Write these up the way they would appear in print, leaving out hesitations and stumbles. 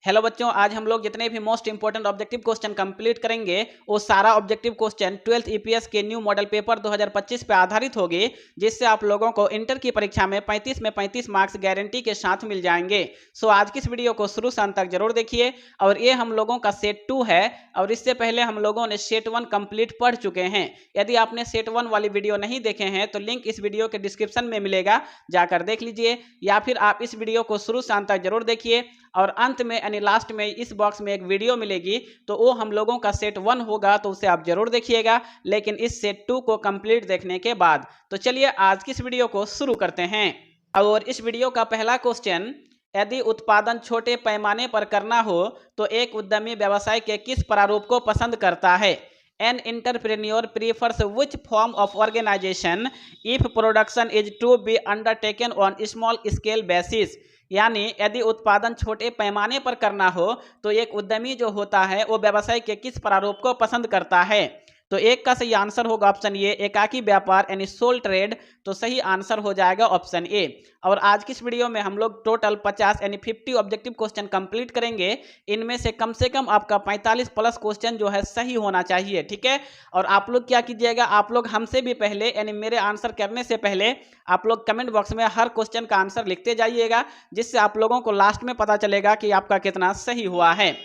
Hello बच्चों, आज हम लोग जितने भी most important objective question complete करेंगे वो सारा ऑब्जेक्टिव क्वेश्चन 12th ईपीएस के न्यू मॉडल पेपर 2025 पे आधारित होगी, जिससे आप लोगों को इंटर की परीक्षा में 35 में 35 मार्क्स गारंटी के साथ मिल जाएंगे। सो आज की इस वीडियो को शुरू से अंत तक जरूर देखिए। और ये हम लोगों का सेट 2 है और इससे पहले हम लोगों ने सेट 1 कंप्लीट पढ़ चुके हैं। यदि आपने सेट 1 वाली वीडियो नहीं देखे हैं तो लिंक इस वीडियो के डिस्क्रिप्शन में मिलेगा, जाकर देख लीजिए, या फिर आप इस वीडियो को शुरू से अंत तक जरूर देखिए। और अंत में यानी लास्ट में इस बॉक्स में एक वीडियो मिलेगी, तो वो हम लोगों का सेट 1 होगा, तो उसे आप जरूर देखिएगा, लेकिन इस सेट 2 को कंप्लीट देखने के बाद। तो चलिए आज की इस वीडियो को शुरू करते हैं। और इस वीडियो का पहला क्वेश्चन, यदि उत्पादन छोटे पैमाने पर करना हो तो एक उद्यमी व्यवसाय के किस प्रारूप को पसंद करता है? An entrepreneur prefers which form of organization if production is to be undertaken on small scale basis? यानी यदि उत्पादन छोटे पैमाने पर करना हो तो एक उद्यमी जो होता है वो व्यवसाय के किस प्रारूप को पसंद करता है? तो एक का सही आंसर होगा ऑप्शन ए, एकाकी व्यापार यानी सोल ट्रेड। तो सही आंसर हो जाएगा ऑप्शन ए। और आज की इस वीडियो में हम लोग टोटल 50 यानी 50 ऑब्जेक्टिव क्वेश्चन कंप्लीट करेंगे। इनमें से कम आपका 45 प्लस क्वेश्चन जो है सही होना चाहिए, ठीक है। और आप लोग क्या कीजिएगा, आप लोग हमसे भी पहले यानी मेरे आंसर करने से पहले आप लोग कमेंट बॉक्स में हर क्वेश्चन का आंसर लिखते जाइएगा, जिससे आप लोगों को लास्ट में पता चलेगा कि आपका कितना सही हुआ है।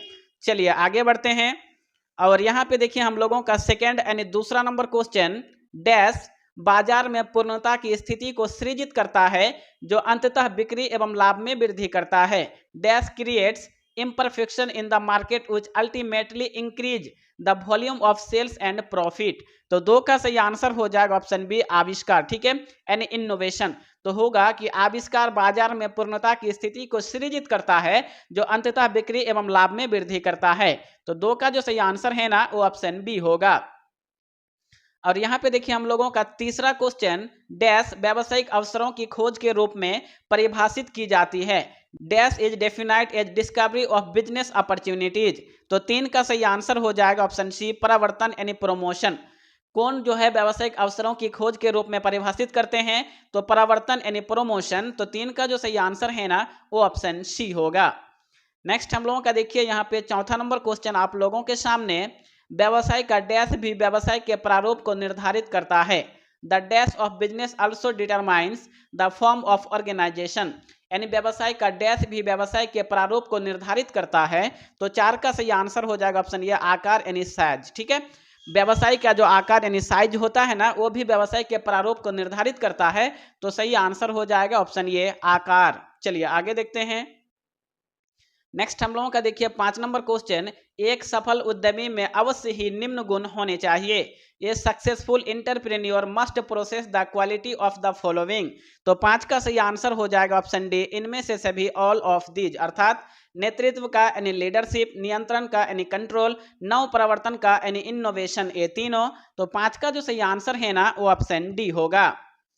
चलिए आगे बढ़ते हैं। और यहाँ पे देखिए हम लोगों का सेकंड यानी दूसरा नंबर क्वेश्चन, डैश बाजार में पूर्णता की स्थिति को सृजित करता है जो अंततः बिक्री एवं लाभ में वृद्धि करता है। Dash creates imperfection in the market which ultimately increase the volume of sales and profit। तो दो का सही आंसर हो जाएगा ऑप्शन बी, आविष्कार, ठीक है, यानी इनोवेशन। तो होगा कि आविष्कार बाजार में पूर्णता की स्थिति को सृजित करता है जो अंततः बिक्री एवं लाभ में वृद्धि करता है। तो दो का जो सही आंसर है ना वो ऑप्शन बी होगा। और यहाँ पे देखिए हम लोगों का तीसरा क्वेश्चन, डैश व्यावसायिक अवसरों की खोज के रूप में परिभाषित की जाती है। Dash is definite as discovery of business opportunities. तो तीन का सही आंसर हो जाएगा ऑप्शन सी, परावर्तन यानी प्रमोशन। कौन जो है व्यावसायिक अवसरों की खोज के रूप में परिभाषित करते हैं? तो परावर्तन यानी प्रमोशन। तो तीन का जो सही आंसर है ना वो ऑप्शन सी होगा। नेक्स्ट हम लोगों का देखिए यहाँ पे चौथा नंबर क्वेश्चन आप लोगों के सामने, व्यवसाय का डैश भी व्यवसाय के प्रारूप को निर्धारित करता है। The dash of business also determines the form of organization. यानी व्यवसाय का डैश भी व्यवसाय के प्रारूप को निर्धारित करता है। तो चार का सही आंसर हो जाएगा ऑप्शन ये, आकार यानी साइज, ठीक है। व्यवसाय का जो आकार यानी साइज होता है ना वो भी व्यवसाय के प्रारूप को निर्धारित करता है। तो सही आंसर हो जाएगा ऑप्शन ये, आकार। चलिए आगे देखते हैं। नेक्स्ट हम लोगों का देखिए 5 नंबर क्वेश्चन, एक सफल उद्यमी में अवश्य ही निम्न गुण होने चाहिए। ये successful entrepreneur must process the quality of the following. तो 5 का सही आंसर हो जाएगा ऑप्शन डी, इनमें से सभी, ऑल ऑफ दीज। अर्थात नेतृत्व का यानी लीडरशिप, नियंत्रण का यानी कंट्रोल, नव प्रवर्तन का यानी इनोवेशन, ये तीनों। तो 5 का जो सही आंसर है ना वो ऑप्शन डी होगा।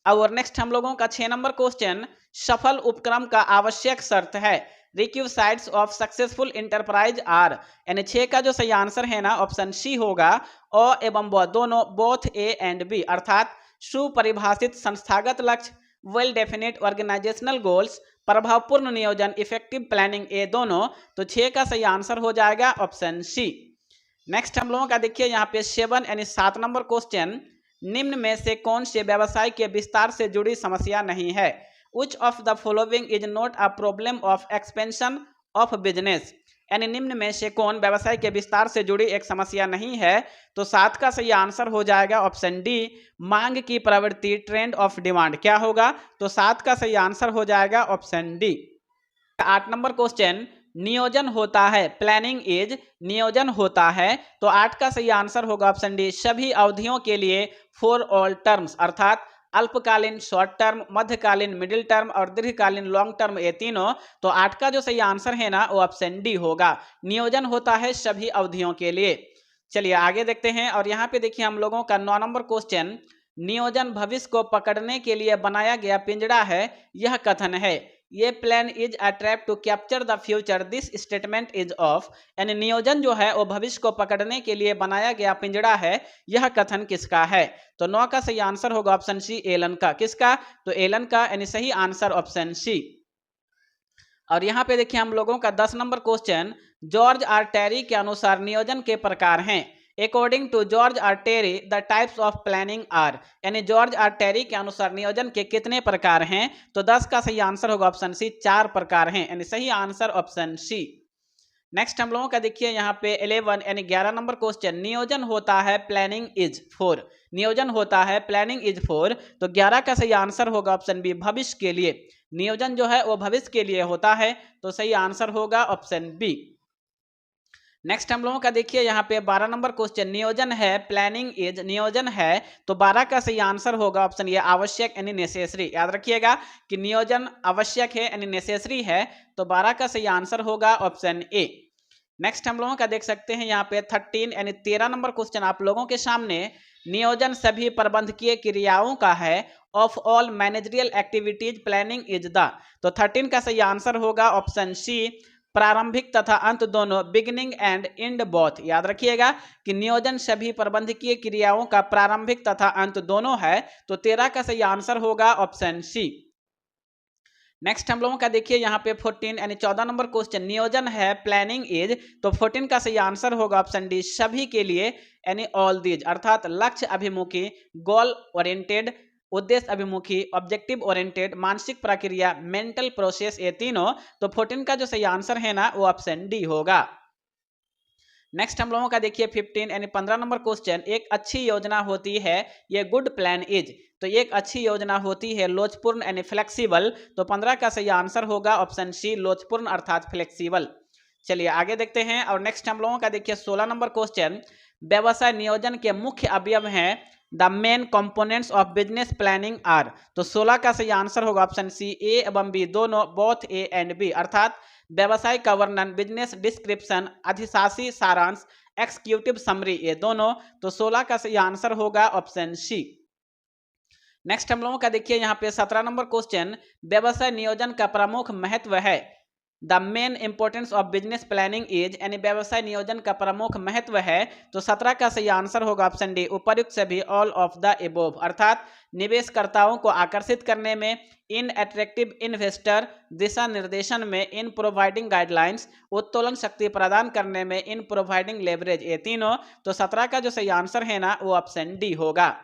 और नेक्स्ट हम लोगों का 6 नंबर क्वेश्चन, सफल उपक्रम का आवश्यक शर्त है। रिक्विसाइट्स ऑफ सक्सेसफुल इंटरप्राइज आर। यानी 6 का जो सही आंसर है ना ऑप्शन सी होगा, अ एवं ब दोनों, बोथ ए एंड बी। अर्थात सुपरिभाषित संस्थागत लक्ष्य, वेल डेफिनेट ऑर्गेनाइजेशनल गोल्स, प्रभावपूर्ण नियोजन, इफेक्टिव प्लानिंग, ये दोनों। तो 6 का सही आंसर हो जाएगा ऑप्शन सी। नेक्स्ट हम लोगों का देखिए यहाँ पे 7 यानी 7 नंबर क्वेश्चन, निम्न में से कौन से व्यवसाय के विस्तार से जुड़ी समस्या नहीं है? Which of the following is not a problem of expansion of business? यानी निम्न में से कौन व्यवसाय के विस्तार से जुड़ी एक समस्या नहीं है? तो 7 का सही आंसर हो जाएगा ऑप्शन डी, मांग की प्रवृत्ति, ट्रेंड ऑफ डिमांड। क्या होगा? तो 7 का सही आंसर हो जाएगा ऑप्शन डी। 8 नंबर क्वेश्चन, नियोजन होता है, प्लानिंग इज नियोजन होता है। तो 8 का सही आंसर होगा ऑप्शन डी, सभी अवधियों के लिए, फॉर ऑल टर्म्स। अर्थात अल्पकालीन शॉर्ट टर्म, मध्यकालीन मिडिल टर्म और दीर्घकालीन लॉन्ग टर्म, ये तीनों। तो 8 का जो सही आंसर है ना वो ऑप्शन डी होगा, नियोजन होता है सभी अवधियों के लिए। चलिए आगे देखते हैं। और यहाँ पे देखिए हम लोगों का 9 नंबर क्वेश्चन, नियोजन भविष्य को पकड़ने के लिए बनाया गया पिंजड़ा है, यह कथन है। ये plan is a trap to capture the future, this statement is of. यानी नियोजन जो है वो भविष्य को पकड़ने के लिए बनाया गया पिंजड़ा है, यह कथन किसका है? तो 9 का सही आंसर होगा ऑप्शन सी, एलन का। किसका? तो एलन का, यानी सही आंसर ऑप्शन सी। और यहाँ पे देखिए हम लोगों का 10 number question, George R Terry के अनुसार नियोजन के प्रकार हैं। According to George R Terry the types of planning are, यानी जॉर्ज आर टेरी के अनुसार नियोजन के कितने प्रकार हैं? तो 10 का सही आंसर होगा ऑप्शन सी, 4 प्रकार हैं, यानी सही आंसर ऑप्शन सी। नेक्स्ट हम लोगों का देखिए यहाँ पे 11 यानी 11 नंबर क्वेश्चन, नियोजन होता है प्लानिंग इज फॉर, नियोजन होता है प्लानिंग इज फॉर, तो 11 का सही आंसर होगा ऑप्शन बी, भविष्य के लिए। नियोजन जो है वो भविष्य के लिए होता है, तो सही आंसर होगा ऑप्शन बी। नेक्स्ट हम लोगों का देखिए यहाँ पे 12 नंबर क्वेश्चन, नियोजन है प्लानिंग इज, नियोजन है, तो 12 का सही आंसर होगा ऑप्शन ये, आवश्यक यानी नेसेसरी। याद रखिएगा कि नियोजन आवश्यक है यानी नेसेसरी है, तो 12 का सही आंसर होगा ऑप्शन ए। नेक्स्ट हम लोगों का देख सकते हैं यहाँ पे 13 यानी 13 नंबर क्वेश्चन आप लोगों के सामने, नियोजन सभी प्रबंधकीय क्रियाओं का है, of all managerial activities planning is the, तो 13 का सही आंसर होगा ऑप्शन सी, प्रारंभिक तथा अंत दोनों, बिगिनिंग एंड एंड बोथ। याद रखिएगा कि नियोजन सभी प्रबंधकीय क्रियाओं का प्रारंभिक तथा अंत दोनों है, तो 13 का सही आंसर होगा ऑप्शन सी। नेक्स्ट हम लोगों का देखिए यहाँ पे 14 यानी 14 नंबर क्वेश्चन, नियोजन है प्लानिंग इज, तो 14 का सही आंसर होगा ऑप्शन डी, सभी के लिए, यानी ऑल दीज, अर्थात लक्ष्य अभिमुखी, गोल ओरिएंटेड, उद्देश्य अभिमुखी, ऑब्जेक्टिव ओरिएंटेड, मानसिक प्रक्रिया, मेंटल प्रोसेस, ये तीनों, तो 14 का जो सही आंसर है ना वो ऑप्शन डी होगा। नेक्स्ट हम लोगों का देखिए 15 यानी 15 नंबर क्वेश्चन, एक अच्छी योजना होती है, ये गुड प्लान इज, तो एक अच्छी योजना होती है लोचपूर्ण यानी फ्लेक्सिबल, तो 15 का सही आंसर होगा ऑप्शन सी, लोचपूर्ण अर्थात फ्लेक्सिबल। चलिए आगे देखते हैं। और नेक्स्ट हम लोगों का देखिए 16 नंबर क्वेश्चन, व्यवसाय नियोजन के मुख्य अवयव हैं, the main components of business planning are, तो 16 का सही आंसर होगा ऑप्शन सी, ए एवं बी दोनों, बोथ ए एंड बी, अर्थात व्यवसाय का वर्णन, बिजनेस डिस्क्रिप्शन, अधिशासी सारांश, एक्सिक्यूटिव समरी, ये दोनों, तो 16 का सही आंसर होगा ऑप्शन सी। नेक्स्ट हम लोगों का देखिए यहाँ पे 17 नंबर क्वेश्चन, व्यवसाय नियोजन का प्रमुख महत्व है, the main importance of business planning is, यानी व्यवसाय नियोजन का प्रमुख महत्व है, तो 17 का सही आंसर होगा ऑप्शन डी, उपर्युक्त सभी, ऑल ऑफ द एबोव, अर्थात निवेशकर्ताओं को आकर्षित करने में, इन अट्रैक्टिव इन्वेस्टर, दिशा निर्देशन में, इन प्रोवाइडिंग गाइडलाइंस, उत्तोलन शक्ति प्रदान करने में, इन प्रोवाइडिंग लेवरेज, ये तीनों, तो 17 का जो सही आंसर है ना वो ऑप्शन डी होगा।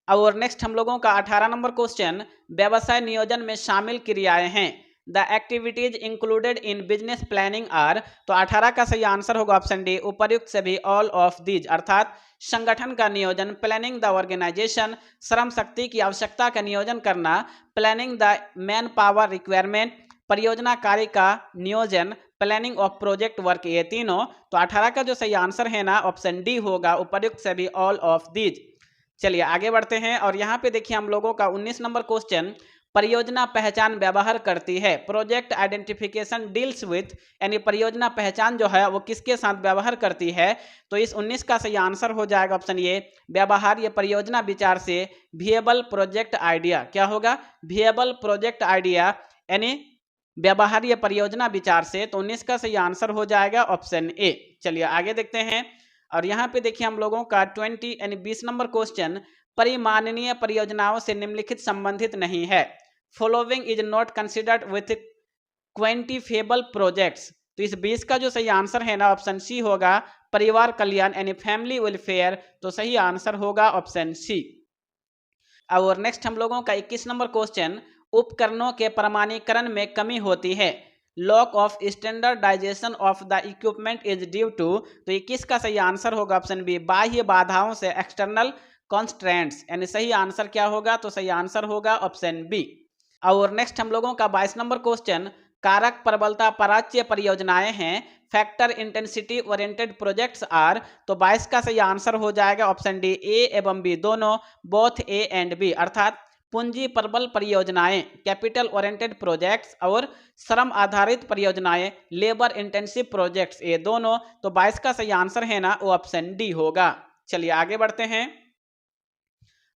और नेक्स्ट हम लोगों का 18 नंबर क्वेश्चन, व्यवसाय नियोजन में शामिल क्रियाएं हैं, the activities included in business planning are, तो 18 का सही आंसर होगा ऑप्शन डी, उपर्युक्त सभी, ऑल ऑफ दीज, अर्थात संगठन का नियोजन, planning the organisation, Shram Shakti की आवश्यकता का नियोजन करना, planning the man power requirement, परियोजना कार्य का नियोजन, प्लानिंग ऑफ प्रोजेक्ट वर्क, ये तीनों, तो 18 का जो सही आंसर है ना ऑप्शन डी होगा, उपर्युक्त सभी, ऑल ऑफ दीज। चलिए आगे बढ़ते हैं। और यहाँ पे देखिए हम लोगों का 19 नंबर क्वेश्चन, परियोजना पहचान व्यवहार करती है, प्रोजेक्ट आइडेंटिफिकेशन डील्स विथ, यानी परियोजना पहचान जो है वो किसके साथ व्यवहार करती है, तो इस 19 का सही आंसर हो जाएगा ऑप्शन ये, व्यवहार ये परियोजना विचार से, विएबल प्रोजेक्ट आइडिया, क्या होगा, विएबल प्रोजेक्ट आइडिया, यानी व्यवहार्य परियोजना विचार से, तो 19 का सही आंसर हो जाएगा ऑप्शन ए। चलिए आगे देखते हैं। और यहाँ पे देखिए हम लोगों का 20 यानी 20 नंबर क्वेश्चन, परिमाननीय परियोजनाओं से निम्नलिखित संबंधित नहीं है, following is not considered with quantifiable projects, तो इस 20 का जो सही आंसर है ना ऑप्शन सी होगा, परिवार कल्याण यानी फैमिली वेलफेयर, तो सही आंसर होगा ऑप्शन सी। और नेक्स्ट हम लोगों का 21 नंबर क्वेश्चन, उपकरणों के प्रमाणीकरण में कमी होती है, lack of standardization of the equipment is due to, तो 21 का सही आंसर होगा ऑप्शन बी, बाह्य बाधाओं से, एक्सटर्नल कॉन्स्ट्रेंट्स, यानी सही आंसर क्या होगा, तो सही आंसर होगा ऑप्शन बी। और नेक्स्ट हम लोगों का 22 नंबर क्वेश्चन, कारक प्रबलता पराच्य परियोजनाएं हैं, factor intensity oriented projects are, तो 22 का सही आंसर हो जाएगा ऑप्शन डी, ए एवं बी दोनों, बोथ ए एंड बी, अर्थात पूंजी प्रबल परियोजनाएं, कैपिटल ओरिएंटेड प्रोजेक्ट्स, और श्रम आधारित परियोजनाएं, लेबर इंटेंसिव प्रोजेक्ट्स, ये दोनों, तो 22 का सही आंसर है ना वो ऑप्शन डी होगा। चलिए आगे बढ़ते हैं।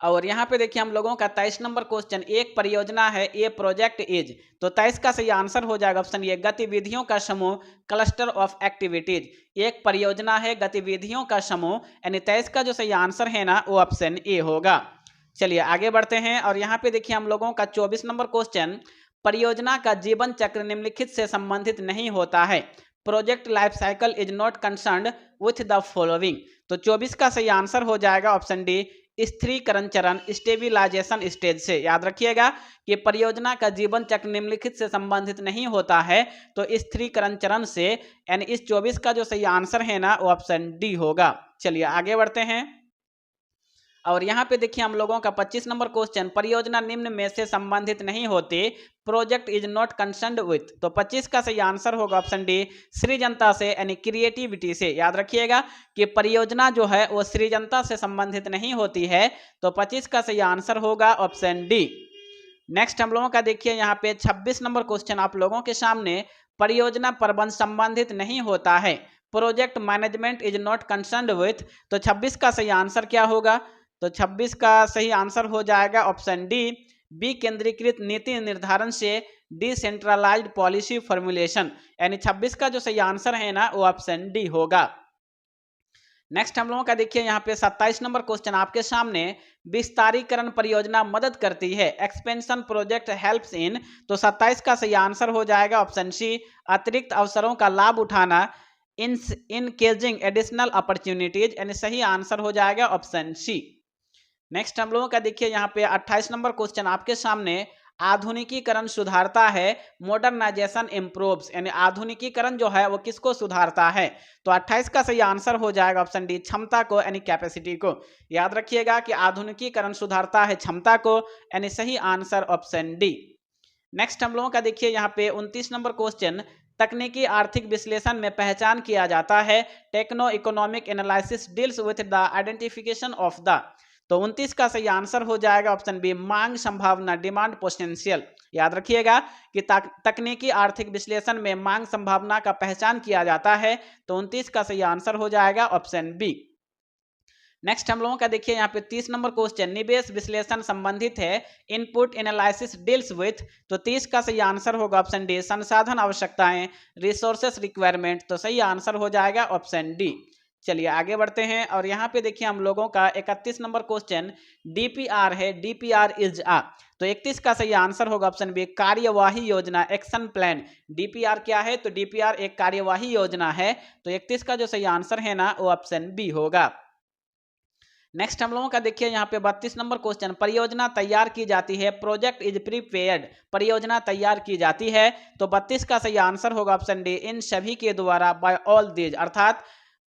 और यहाँ पे देखिए हम लोगों का 23 नंबर क्वेश्चन, एक परियोजना है, ए प्रोजेक्ट इज, तो 23 का सही आंसर हो जाएगा ऑप्शन ए, गतिविधियों का समूह, क्लस्टर ऑफ एक्टिविटीज, एक परियोजना है गतिविधियों का समूह, यानी 23 का जो सही आंसर है ना वो ऑप्शन ए होगा। चलिए आगे बढ़ते हैं। और यहाँ पे देखिए हम लोगों का 24 नंबर क्वेश्चन, परियोजना का जीवन चक्र निम्नलिखित से संबंधित नहीं होता है। Project life cycle is not concerned with the following. तो 24 का सही आंसर हो जाएगा ऑप्शन डी, स्थिरीकरण चरण, स्टेबिलाइजेशन स्टेज से। याद रखिएगा कि परियोजना का जीवन चक्र निम्नलिखित से संबंधित नहीं होता है, तो स्थिरीकरण चरण से, यानी इस 24 का जो सही आंसर है ना वो ऑप्शन डी होगा। चलिए आगे बढ़ते हैं। और यहाँ पे देखिए हम लोगों का 25 नंबर क्वेश्चन, परियोजना निम्न में से संबंधित नहीं होती, project is not concerned with. तो 25 का सही आंसर होगा ऑप्शन डी, सृजनता से, यानी क्रिएटिविटी से। याद रखिएगा कि परियोजना जो है वो सृजनता से संबंधित नहीं होती है, तो 25 का सही आंसर होगा ऑप्शन डी। नेक्स्ट हम लोगों का देखिए यहाँ पे 26 नंबर क्वेश्चन आप लोगों के सामने, परियोजना प्रबंध संबंधित नहीं होता है, project management is not concerned with. तो 26 का सही आंसर क्या होगा? तो 26 का सही आंसर हो जाएगा ऑप्शन डी, विकेंद्रीकृत नीति निर्धारण से, डिसेंट्रलाइज्ड पॉलिसी फॉर्मुलेशन। यानी 26 का जो सही आंसर है ना वो ऑप्शन डी होगा। नेक्स्ट हम लोगों का देखिए यहाँ पे 27 नंबर क्वेश्चन आपके सामने, विस्तारीकरण परियोजना मदद करती है, एक्सपेंशन प्रोजेक्ट हेल्प्स इन। तो 27 का सही आंसर हो जाएगा ऑप्शन सी, अतिरिक्त अवसरों का लाभ उठाना, इन केजिंग एडिशनल अपॉर्चुनिटीज। यानी सही आंसर हो जाएगा ऑप्शन सी। नेक्स्ट हम लोगों का देखिए यहाँ पे 28 नंबर क्वेश्चन आपके सामने, आधुनिकीकरण सुधारता है, मॉडर्नाइजेशन इम्प्रूव्स। यानी आधुनिकीकरण जो है वो किसको सुधारता है? तो 28 का सही आंसर हो जाएगा ऑप्शन डी, क्षमता को, यानी कैपेसिटी को। याद रखिएगा कि आधुनिकीकरण सुधारता है क्षमता को, यानी सही आंसर ऑप्शन डी। नेक्स्ट हम लोगों का देखिए यहाँ पे 29 नंबर क्वेश्चन, तकनीकी आर्थिक विश्लेषण में पहचान किया जाता है, techno economic analysis deals with the identification of the. तो 29 का सही आंसर हो जाएगा ऑप्शन बी, मांग संभावना, डिमांड पोटेंशियल। याद रखिएगा कि तकनीकी आर्थिक विश्लेषण में मांग संभावना का पहचान किया जाता है, तो 29 का सही आंसर हो जाएगा ऑप्शन बी। नेक्स्ट हम लोगों का देखिए यहाँ पे 30 नंबर क्वेश्चन, निवेश विश्लेषण संबंधित है, इनपुट एनालिसिस डील्स विथ। तो 30 का सही आंसर होगा ऑप्शन डी, संसाधन आवश्यकताएं, रिसोर्सेस रिक्वायरमेंट। तो सही आंसर हो जाएगा ऑप्शन डी। चलिए आगे बढ़ते हैं। और यहाँ पे देखिए हम लोगों का 31 नंबर क्वेश्चन, डीपीआर है, डीपीआर इज आ। तो 31 का सही आंसर होगा ऑप्शन बी, कार्यवाही योजना, एक्शन प्लान। डीपीआर क्या है? तो डीपीआर एक कार्यवाही योजना है, तो 31 का जो सही आंसर है ना वो ऑप्शन बी होगा। नेक्स्ट हम लोगों का देखिए यहाँ पे 32 नंबर क्वेश्चन, परियोजना तैयार की जाती है, प्रोजेक्ट इज प्रीपेयर्ड। परियोजना तैयार की जाती है, तो 32 का सही आंसर होगा ऑप्शन डी, इन सभी के द्वारा, बाय ऑल दीज। अर्थात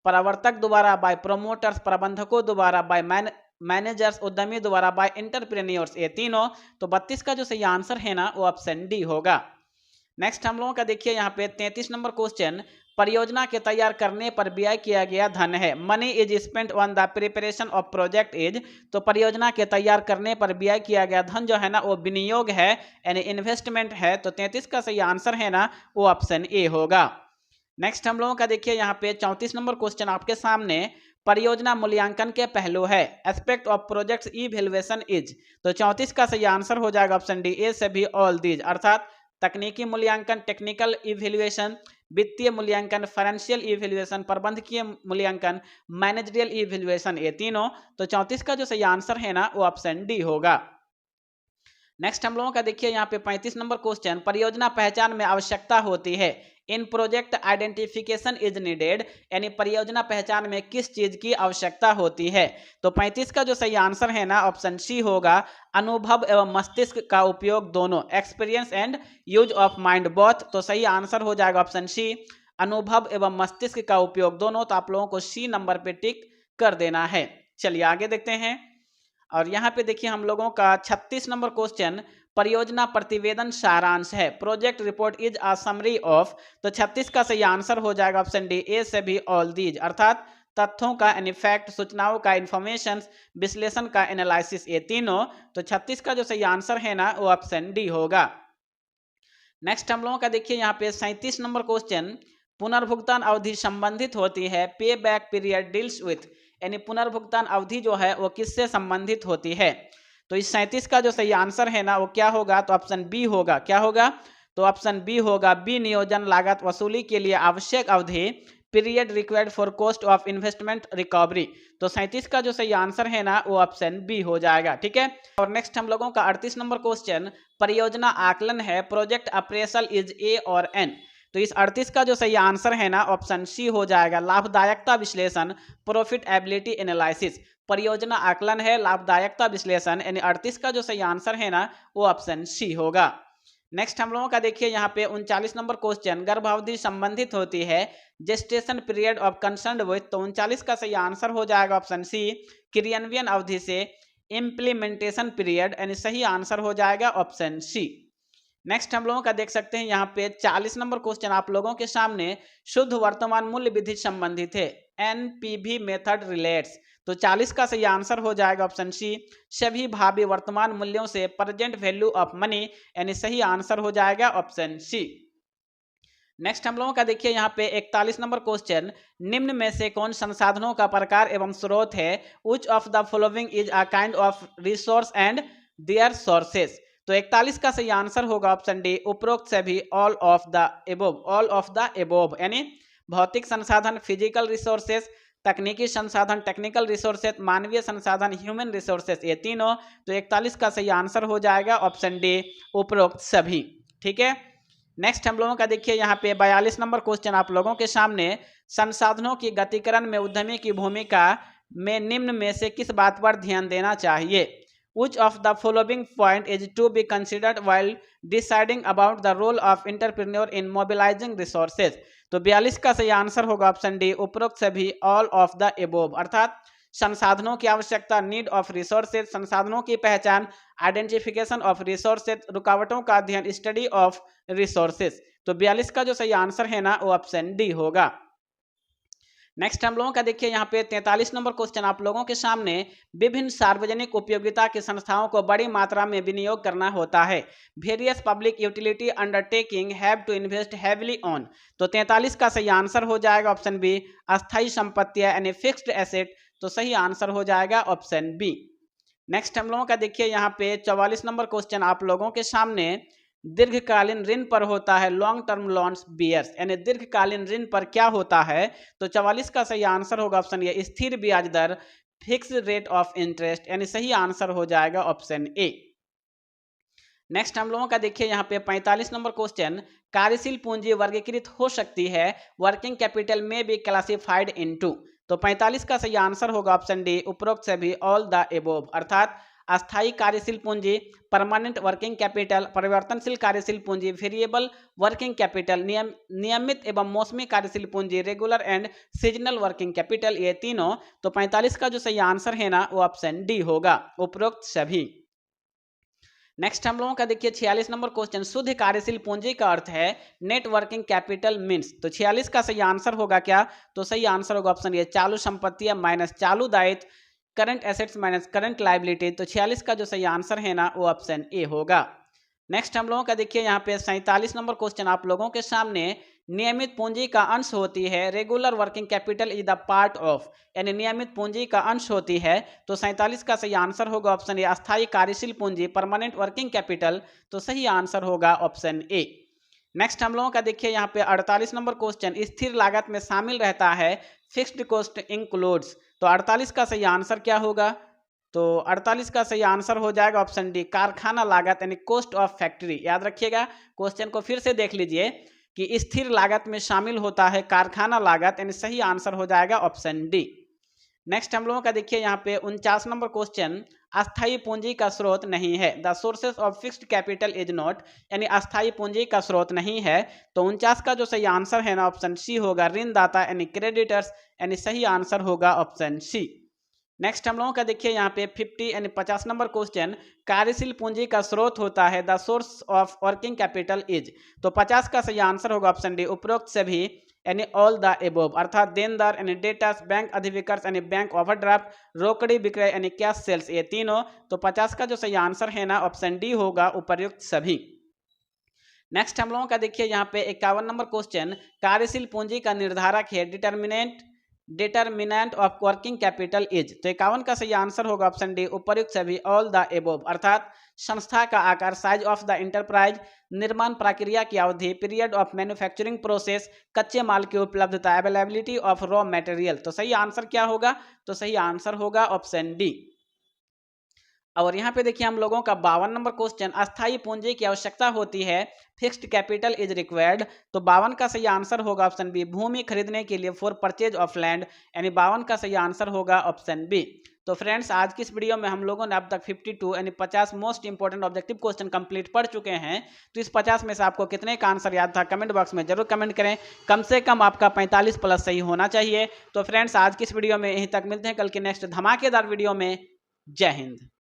प्रवर्तक द्वारा, बाय प्रोमोटर्स प्रबंधकों द्वारा, बाय मैनेजर्स उद्यमी द्वारा, बाय एंटरप्रेन्योर्स, ये तीनों। तो 32 का जो सही आंसर है ना वो ऑप्शन डी होगा। नेक्स्ट हम लोगों का देखिए यहाँ पे 33 नंबर क्वेश्चन, परियोजना के तैयार करने पर व्यय किया गया धन है, money is spent on the preparation of project is. तो परियोजना के तैयार करने पर व्यय किया गया धन जो है ना वो विनियोग है, यानी इन्वेस्टमेंट है। तो 33 का सही आंसर है ना वो ऑप्शन ए होगा। नेक्स्ट हम लोगों का देखिए यहाँ पे 34 नंबर क्वेश्चन आपके सामने, परियोजना मूल्यांकन के पहलू है, aspect of project evaluation is. तो 34 का सही आंसर हो जाएगा ऑप्शन डी, ए से भी ऑल दीज। अर्थात तकनीकी मूल्यांकन, टेक्निकल इवैल्यूएशन, वित्तीय मूल्यांकन, फाइनेंशियल इवैल्यूएशन, प्रबंधकीय मूल्यांकन, मैनेजरियल इवैल्यूएशन, ये तीनों। तो 34 का जो सही आंसर है ना वो ऑप्शन डी होगा। नेक्स्ट हम लोगों का देखिए यहाँ पे 35 नंबर क्वेश्चन, परियोजना पहचान में आवश्यकता होती है, इन प्रोजेक्ट आइडेंटिफिकेशन इज नीडेड। यानी परियोजना पहचान में किस चीज की आवश्यकता होती है? तो 35 का जो सही आंसर है ना ऑप्शन सी होगा, अनुभव एवं मस्तिष्क का उपयोग दोनों, experience and use of mind both. तो सही आंसर हो जाएगा ऑप्शन सी, अनुभव एवं मस्तिष्क का उपयोग दोनों। तो आप लोगों को सी नंबर पे टिक कर देना है। चलिए आगे देखते हैं। और यहाँ पे देखिए हम लोगों का 36 नंबर क्वेश्चन, परियोजना प्रतिवेदन सारांश है, project report is a summary of. तो 36 का सही आंसर हो जाएगा ऑप्शन डी, ए से भी ऑल दीज। अर्थात तथ्यों का, यानी फैक्ट, सूचनाओं का, इन्फॉर्मेशन, विश्लेषण का, एनालिसिस, ये तीनों। तो 36 का जो सही आंसर है ना वो ऑप्शन डी होगा। नेक्स्ट हम लोगों का देखिए यहाँ पे 37 नंबर क्वेश्चन, पुनर्भुगतान अवधि संबंधित होती है, पे बैक पीरियड डील्स विथ। यानी पुनर्भुगतान अवधि जो है वो किससे संबंधित होती है? तो इस 37 का जो सही आंसर है ना वो क्या होगा? तो ऑप्शन बी होगा। क्या होगा? तो ऑप्शन बी होगा, विनियोजन लागत वसूली के लिए आवश्यक अवधि, period required for cost of investment recovery. तो 37 का जो सही आंसर है ना वो ऑप्शन बी हो जाएगा। ठीक है, और नेक्स्ट हम लोगों का 38 नंबर क्वेश्चन परियोजना आकलन है, प्रोजेक्ट अप्रेसल इज ए और एन। तो इस 38 का जो सही आंसर है ना ऑप्शन सी हो जाएगा, लाभदायकता विश्लेषण, प्रॉफिटेबिलिटी एनालिसिस। परियोजना आकलन है, लाभदायकता विश्लेषण, यानी 38 का जो सही आंसर है ना वो ऑप्शन सी होगा। नेक्स्ट हम लोगों का देखिए यहाँ पे 39 नंबर क्वेश्चन, गर्भावधि संबंधित होती है gestation period of concern with. तो 39 का सही आंसर हो जाएगा ऑप्शन सी, क्रियान्वयन अवधि से इम्प्लीमेंटेशन पीरियड, यानी सही आंसर हो जाएगा ऑप्शन सी। नेक्स्ट हम लोगों का देख सकते हैं यहाँ पे 40 नंबर क्वेश्चन आप लोगों के सामने, शुद्ध वर्तमान मूल्य विधि संबंधित है, एनपीवी मेथड रिलेट्स। तो 40 का सही आंसर हो जाएगा ऑप्शन सी, सभी भावी वर्तमान मूल्यों से प्रेजेंट वैल्यू ऑफ मनी, यानी सही आंसर हो जाएगा ऑप्शन सी। नेक्स्ट हम लोगों का देखिए यहाँ पे 41 नंबर क्वेश्चन, निम्न में से कौन संसाधनों का प्रकार एवं स्रोत है, which of the following is a kind of resource and their sources. तो 41 का सही आंसर होगा ऑप्शन डी, उपरोक्त सभी, all of the above, all of the above, यानी भौतिक संसाधन फिजिकल रिसोर्सेस, तकनीकी संसाधन टेक्निकल रिसोर्सेस, मानवीय संसाधन ह्यूमन रिसोर्सेस, ये तीनों। तो 41 का सही आंसर हो जाएगा ऑप्शन डी, उपरोक्त सभी। ठीक है, नेक्स्ट हम लोगों का देखिए यहाँ पे 42 नंबर क्वेश्चन आप लोगों के सामने, संसाधनों की गतिकरण में उद्यमी की भूमिका में निम्न में से किस बात पर ध्यान देना चाहिए, which of the following point is to be considered while deciding about the role of entrepreneur in mobilizing resources। तो 42 का सही आंसर होगा ऑप्शन डी, उपरोक्त सभी, ऑल ऑफ द एबोव, अर्थात संसाधनों की आवश्यकता, नीड ऑफ रिसोर्सेज, संसाधनों की पहचान, आइडेंटिफिकेशन ऑफ रिसोर्सेज, रुकावटों का अध्ययन, स्टडी ऑफ रिसोर्सेज। तो 42 का जो सही आंसर है ना वो ऑप्शन डी होगा। नेक्स्ट हम लोगों का देखिए यहाँ पे 43 नंबर क्वेश्चन आप लोगों के सामने, विभिन्न सार्वजनिक उपयोगिता की संस्थाओं को बड़ी मात्रा में विनियोग करना होता है, various public utility undertaking have to invest heavily on. तो 43 का सही आंसर हो जाएगा ऑप्शन बी, अस्थायी संपत्तियां यानी फिक्स्ड एसेट। तो सही आंसर हो जाएगा ऑप्शन बी। नेक्स्ट हम लोगों का देखिए यहाँ पे 44 नंबर क्वेश्चन आप लोगों के सामने, दीर्घकालीन ऋण पर होता है लॉन्ग टर्म लोन्स बियर्स, यानी दीर्घकालीन ऋण पर क्या होता है। तो 44 का सही आंसर होगा ऑप्शन ए, स्थिर ब्याज दर, फिक्स्ड रेट ऑफ इंटरेस्ट, यानी सही आंसर हो जाएगा ऑप्शन ए। नेक्स्ट हम लोगों का देखिए यहाँ पे 45 नंबर क्वेश्चन, कार्यशील पूंजी वर्गीकृत हो सकती है, वर्किंग कैपिटल में बी क्लासिफाइड इनटू। तो 45 का सही आंसर होगा ऑप्शन डी, उपरोक्त सभी, ऑल द एबोव, अर्थात अस्थायी कार्यशील पूंजी, परमानेंट वर्किंग कैपिटल, परिवर्तनशील कार्यशील पूंजी, वेरिएबल वर्किंग कैपिटल, नियमित एवं मौसमी कार्यशील पूंजी, regular and seasonal working capital, ये तीनों। तो 45 का जो सही आंसर है ना वो ऑप्शन डी होगा, उपरोक्त सभी। नेक्स्ट हम लोगों का देखिए 46 नंबर क्वेश्चन, शुद्ध कार्यशील पूंजी का अर्थ है नेट वर्किंग कैपिटल मीन्स। तो 46 का सही आंसर होगा क्या, तो सही आंसर होगा ऑप्शन ए, चालू संपत्तियां माइनस चालू दायित्व, current assets minus current liability. तो 46 का जो सही आंसर है ना वो ऑप्शन ए होगा। नेक्स्ट हम लोगों का देखिए यहाँ पे 47 नंबर क्वेश्चन आप लोगों के सामने, नियमित पूंजी का अंश होती है, regular working capital is the part of, यानी नियमित पूंजी का अंश होती है। तो 47 का सही आंसर होगा ऑप्शन ए, अस्थायी कार्यशील पूंजी, परमानेंट वर्किंग कैपिटल। तो सही आंसर होगा ऑप्शन ए। नेक्स्ट हम लोगों का देखिए यहाँ पे 48 नंबर क्वेश्चन, स्थिर लागत में शामिल रहता है फिक्स्ड कॉस्ट इंक्लूड्स। तो 48 का सही आंसर क्या होगा, तो 48 का सही आंसर हो जाएगा ऑप्शन डी, कारखाना लागत यानी कॉस्ट ऑफ फैक्ट्री। याद रखिएगा, क्वेश्चन को फिर से देख लीजिए कि स्थिर लागत में शामिल होता है कारखाना लागत, यानी सही आंसर हो जाएगा ऑप्शन डी। नेक्स्ट हम लोगों का देखिए यहाँ पे 49 नंबर क्वेश्चन, अस्थायी पूंजी का स्रोत नहीं है, the sources of fixed capital is not, यानी अस्थायी पूंजी का स्रोत नहीं है। तो 49 का जो सही आंसर है ना ऑप्शन सी होगा, ऋणदाता यानी क्रेडिटर्स, यानी सही आंसर होगा ऑप्शन सी। नेक्स्ट हम लोगों का देखिए यहाँ पे 50 यानी 50 नंबर क्वेश्चन, कार्यशील पूंजी का स्रोत होता है the source of working capital is. तो 50 का सही आंसर होगा ऑप्शन डी, उपरोक्त सभी, यानी ऑल द एबोव, अर्थात देनदार यानी डेटर्स, बैंक अधिविकर्ष यानी बैंक ओवरड्राफ्ट, रोकड़ी विक्रय यानी कैश सेल्स, ये तीनों। तो 50 का जो सही आंसर है ना ऑप्शन डी होगा, उपर्युक्त सभी। नेक्स्ट हम लोगों का देखिए यहाँ पे 51 नंबर क्वेश्चन, कार्यशील पूंजी का निर्धारक है determinant of working capital is. तो 51 का सही आंसर होगा ऑप्शन डी, उपर्युक्त सभी, ऑल द एबोव, अर्थात संस्था का आकार, साइज ऑफ द एंटरप्राइज, निर्माण प्रक्रिया की अवधि, पीरियड ऑफ मैन्युफैक्चरिंग प्रोसेस, कच्चे माल की उपलब्धता, अवेलेबिलिटी ऑफ रॉ मटेरियल। तो सही आंसर क्या होगा? तो सही आंसर होगा ऑप्शन डी। और यहाँ पे देखिए हम लोगों का 52 नंबर क्वेश्चन, अस्थायी पूंजी की आवश्यकता होती है, फिक्स्ड कैपिटल इज रिक्वायर्ड। तो 52 का सही आंसर होगा ऑप्शन बी, भूमि खरीदने के लिए, फॉर परचेज ऑफ लैंड, यानी 52 का सही आंसर होगा ऑप्शन बी। तो फ्रेंड्स आज की इस वीडियो में हम लोगों ने अब तक 52 यानी 50 most important objective question complete पढ़ चुके हैं। तो इस 50 में से आपको कितने का आंसर याद था कमेंट बॉक्स में जरूर कमेंट करें। कम से कम आपका 45 प्लस सही होना चाहिए। तो फ्रेंड्स आज की इस वीडियो में यहीं तक, मिलते हैं कल के नेक्स्ट धमाकेदार वीडियो में। जय हिंद।